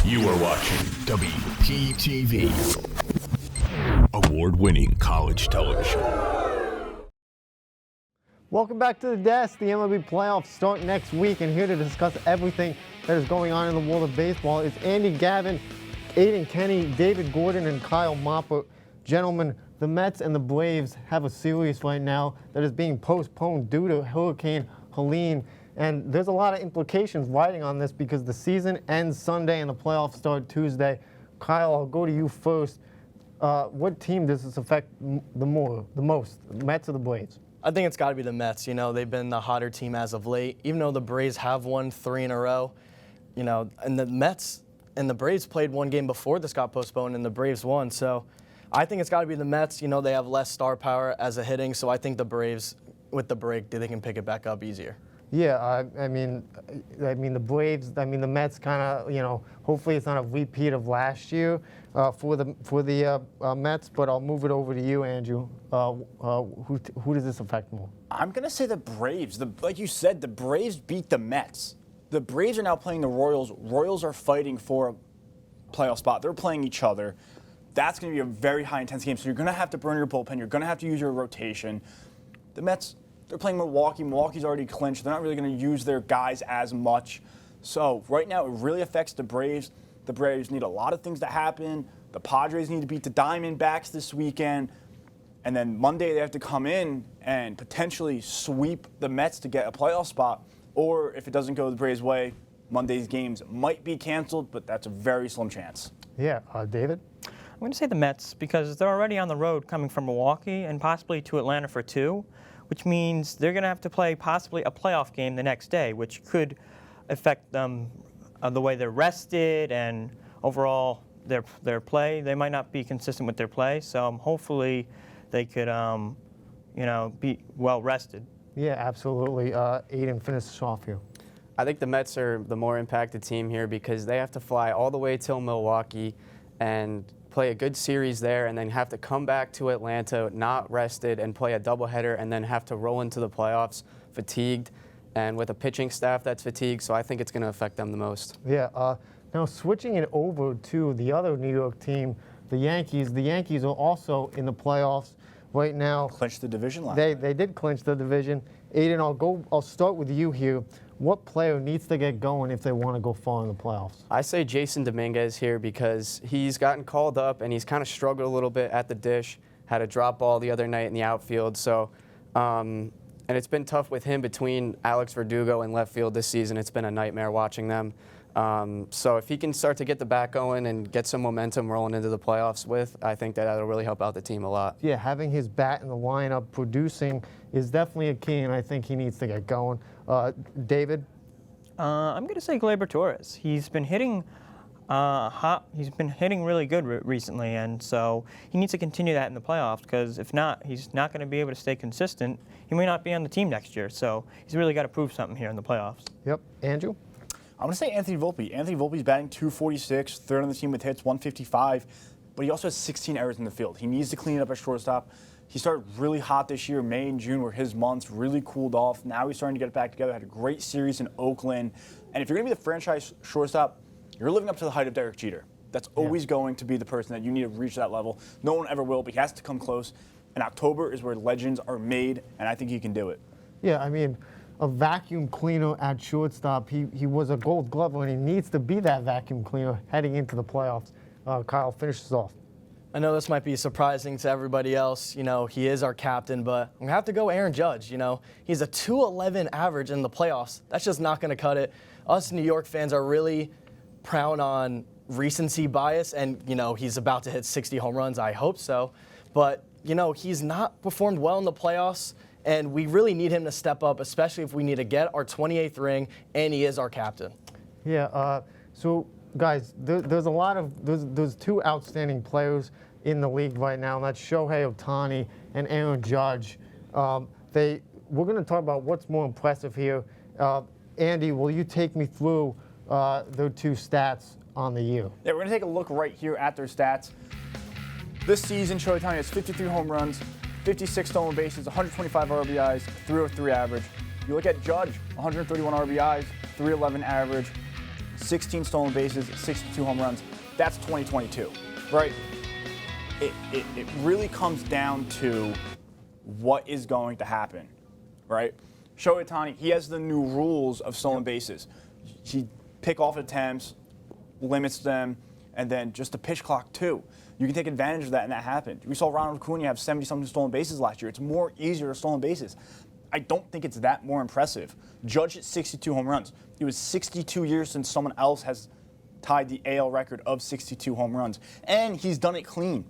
You are watching WPTV, award-winning college television. Welcome back to the desk. The MLB playoffs start next week, and here to discuss everything that is going on in the world of baseball is Andy, Gavin, Aidan, Kenny, David Gordan, and Kyle Moppert. Gentlemen, the Mets and the Braves have a series right now that is being postponed due to Hurricane Helene. And there's a lot of implications riding on this because the season ends Sunday and the playoffs start Tuesday. Kyle, I'll go to you first. What team does this affect the most, the Mets or the Braves? I think it's got to be the Mets. You know, they've been the hotter team as of late. Even though the Braves have won 3 in a row, you know, and the Mets and the Braves played one game before this got postponed and the Braves won. So I think it's got to be the Mets. You know, they have less star power as a hitting, so I think the Braves, with the break, they can pick it back up easier. Yeah, I mean the Braves. I mean the Mets kind of, you know, hopefully it's not a repeat of last year for the Mets. But I'll move it over to you, Andrew. Who does this affect more? I'm gonna say the Braves. Like you said, the Braves beat the Mets. The Braves are now playing the Royals. Royals are fighting for a playoff spot. They're playing each other. That's gonna be a very high intense game. So you're gonna have to burn your bullpen. You're gonna have to use your rotation. The Mets. They're playing Milwaukee. Milwaukee's already clinched. They're not really going to use their guys as much. So right now it really affects the Braves. The Braves need a lot of things to happen. The Padres need to beat the Diamondbacks this weekend. And then Monday they have to come in and potentially sweep the Mets to get a playoff spot. Or if it doesn't go the Braves' way, Monday's games might be canceled, but that's a very slim chance. Yeah, David? I'm going to say the Mets because they're already on the road coming from Milwaukee and possibly to Atlanta for 2. Which means they're going to have to play possibly a playoff game the next day, which could affect them the way they're rested and overall their play. They might not be consistent with their play, so hopefully they could, be well rested. Yeah, absolutely. Aidan, finish us off here. I think the Mets are the more impacted team here because they have to fly all the way till Milwaukee and play a good series there and then have to come back to Atlanta not rested and play a doubleheader and then have to roll into the playoffs fatigued and with a pitching staff that's fatigued. So I think it's going to affect them the most. Yeah. Now switching it over to the other New York team, the Yankees. The Yankees are also in the playoffs right now. Clinched the division last night. They did clinch the division. Aidan, I'll start with you here. What player needs to get going if they want to go far in the playoffs? I say Jason Dominguez here because he's gotten called up and he's kind of struggled a little bit at the dish, had a drop ball the other night in the outfield. So, and it's been tough with him between Alex Verdugo and left field this season. It's been a nightmare watching them. So if he can start to get the bat going and get some momentum rolling into the playoffs I think that'll really help out the team a lot. Yeah, having his bat in the lineup producing is definitely a key, and I think he needs to get going. David? I'm going to say Gleyber Torres. He's been hitting hot. He's been hitting really good recently, and so he needs to continue that in the playoffs because if not, he's not going to be able to stay consistent. He may not be on the team next year, so he's really got to prove something here in the playoffs. Yep. Andrew? I'm going to say Anthony Volpe. Anthony Volpe's batting .246, third on the team with hits, .155, but he also has 16 errors in the field. He needs to clean it up at shortstop. He started really hot this year. May and June were his months, really cooled off. Now he's starting to get it back together. Had a great series in Oakland. And if you're going to be the franchise shortstop, you're living up to the height of Derek Jeter. That's always going to be the person that you need to reach that level. No one ever will, but he has to come close. And October is where legends are made, and I think he can do it. Yeah, I mean, a vacuum cleaner at shortstop. He was a Gold Glover, and he needs to be that vacuum cleaner heading into the playoffs. Kyle, finish us off. I know this might be surprising to everybody else. You know, he is our captain, but I'm going to have to go Aaron Judge. You know, he's a .211 average in the playoffs. That's just not going to cut it. Us New York fans are really proud on recency bias, and, you know, he's about to hit 60 home runs. I hope so. But, you know, he's not performed well in the playoffs, and we really need him to step up, especially if we need to get our 28th ring, and he is our captain. Yeah, so guys, there's a lot of there's 2 outstanding players in the league right now, and that's Shohei Ohtani and Aaron Judge. We're going to talk about what's more impressive here. Andy, will you take me through their 2 stats on the year? Yeah, we're going to take a look right here at their stats. This season, Shohei Ohtani has 53 home runs, 56 stolen bases, 125 RBIs, 303 average. You look at Judge, 131 RBIs, 311 average, 16 stolen bases, 62 home runs. That's 2022, right? It really comes down to what is going to happen, right? Shohei Ohtani, he has the new rules of stolen bases. He pick off attempts, limits them, and then just the pitch clock too. You can take advantage of that, and that happened. We saw Ronald Acuna have 70-something stolen bases last year. It's more easier to stolen bases. I don't think it's that more impressive. Judge at 62 home runs. It was 62 years since someone else has tied the AL record of 62 home runs, and he's done it clean.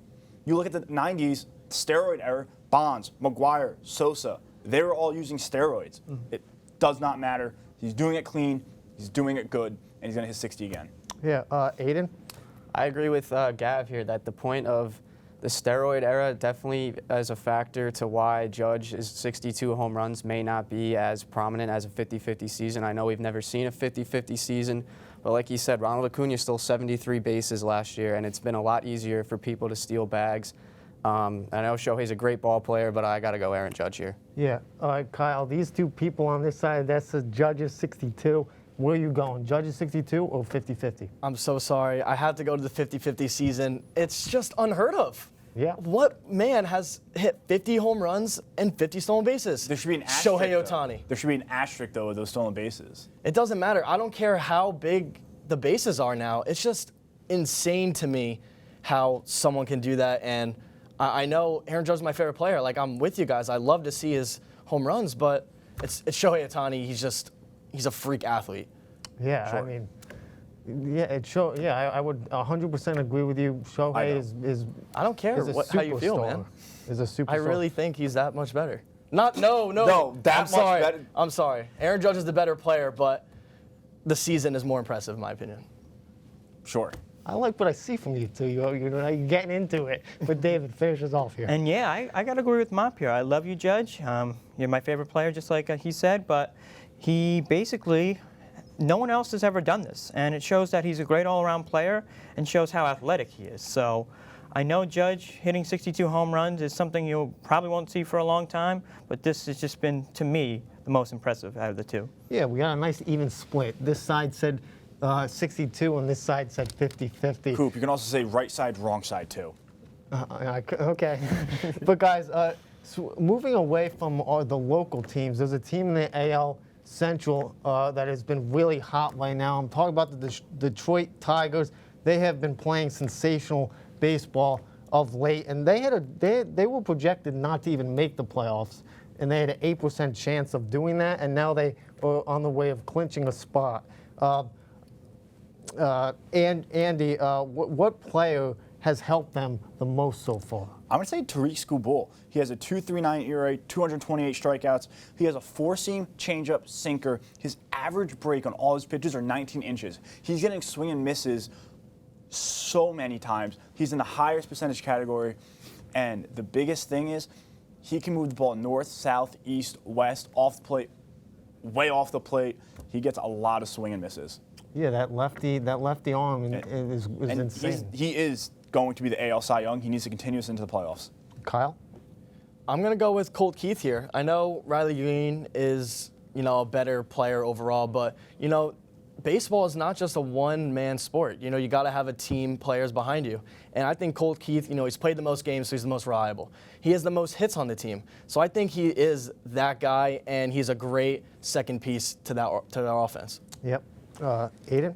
You look at the 90s, steroid era, Bonds, McGuire, Sosa, they were all using steroids. It does not matter. He's doing it clean, he's doing it good, and he's going to hit 60 again. Yeah, Aidan? I agree with Gav here that the point of the steroid era definitely is a factor to why Judge's 62 home runs may not be as prominent as a 50-50 season. I know we've never seen a 50-50 season, but like he said, Ronald Acuna stole 73 bases last year, and it's been a lot easier for people to steal bags. I know Shohei's a great ball player, but I got to go Aaron Judge here. Yeah. All right, Kyle, these two people on this side, that says Judge's 62. Where are you going, Judge's 62 or 50-50? I'm so sorry. I have to go to the 50-50 season. It's just unheard of. Yeah. What man has hit 50 home runs and 50 stolen bases? There should be an asterisk. Shohei Ohtani. There should be an asterisk, though, of those stolen bases. It doesn't matter. I don't care how big the bases are now. It's just insane to me how someone can do that. And I know Aaron Judge is my favorite player. Like, I'm with you guys. I love to see his home runs, but it's Shohei Ohtani. He's a freak athlete. Yeah, Sure. I mean, I would 100% agree with you. Shohei is I don't care how you feel, man. Is a superstar. I really think he's that much better. No, that I'm much sorry. better. I'm sorry. Aaron Judge is the better player, but the season is more impressive, in my opinion. Sure. I like what I see from you two. You're getting into it. But David, finish us off here. And yeah, I got to agree with Moppert here. I love you, Judge. You're my favorite player, just like he said, but he basically, no one else has ever done this. And it shows that he's a great all-around player and shows how athletic he is. So I know Judge hitting 62 home runs is something you probably won't see for a long time, but this has just been, to me, the most impressive out of the two. Yeah, we got a nice even split. This side said 62 and this side said 50-50. Coop, you can also say right side, wrong side, too. Okay. But guys, so moving away from the local teams, there's a team in the AL Central that has been really hot right now. I'm talking about the Detroit Tigers. They have been playing sensational baseball of late, and they were projected not to even make the playoffs, and they had an 8% chance of doing that, and now they are on the way of clinching a spot. And Andy, what player has helped them the most so far? I'm going to say Tariq Skubal. He has a 2.39 ERA, 228 strikeouts. He has a four-seam, changeup, sinker. His average break on all his pitches are 19 inches. He's getting swing and misses so many times. He's in the highest percentage category. And the biggest thing is he can move the ball north, south, east, west, off the plate, way off the plate. He gets a lot of swing and misses. Yeah, that lefty arm is insane. He is going to be the AL Cy Young. He needs to continue this into the playoffs. Kyle? I'm going to go with Colt Keith here. I know Riley Green is, a better player overall, but, baseball is not just a one-man sport. You got to have a team, players behind you. And I think Colt Keith, he's played the most games, so he's the most reliable. He has the most hits on the team. So I think he is that guy, and he's a great second piece to their offense. Yep. Aidan?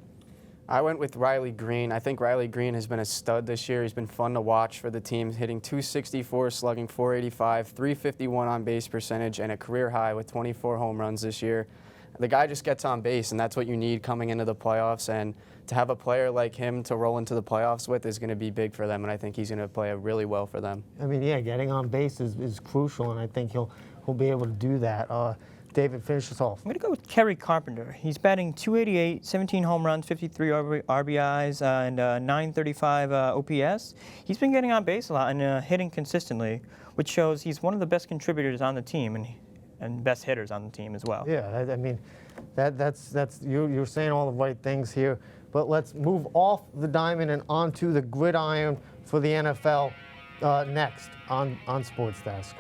I went with Riley Green. I think Riley Green has been a stud this year. He's been fun to watch for the team, hitting 264, slugging 485, 351 on base percentage, and a career high with 24 home runs this year. The guy just gets on base, and that's what you need coming into the playoffs. And to have a player like him to roll into the playoffs with is going to be big for them, and I think he's going to play really well for them. I mean, yeah, getting on base is crucial, and I think he'll be able to do that. David, finish us off. I'm going to go with Kerry Carpenter. He's batting .288, 17 home runs, 53 RBIs, and 935 OPS. He's been getting on base a lot and hitting consistently, which shows he's one of the best contributors on the team and best hitters on the team as well. Yeah, I mean, that's you're saying all the right things here. But let's move off the diamond and onto the gridiron for the NFL next on Sports Desk.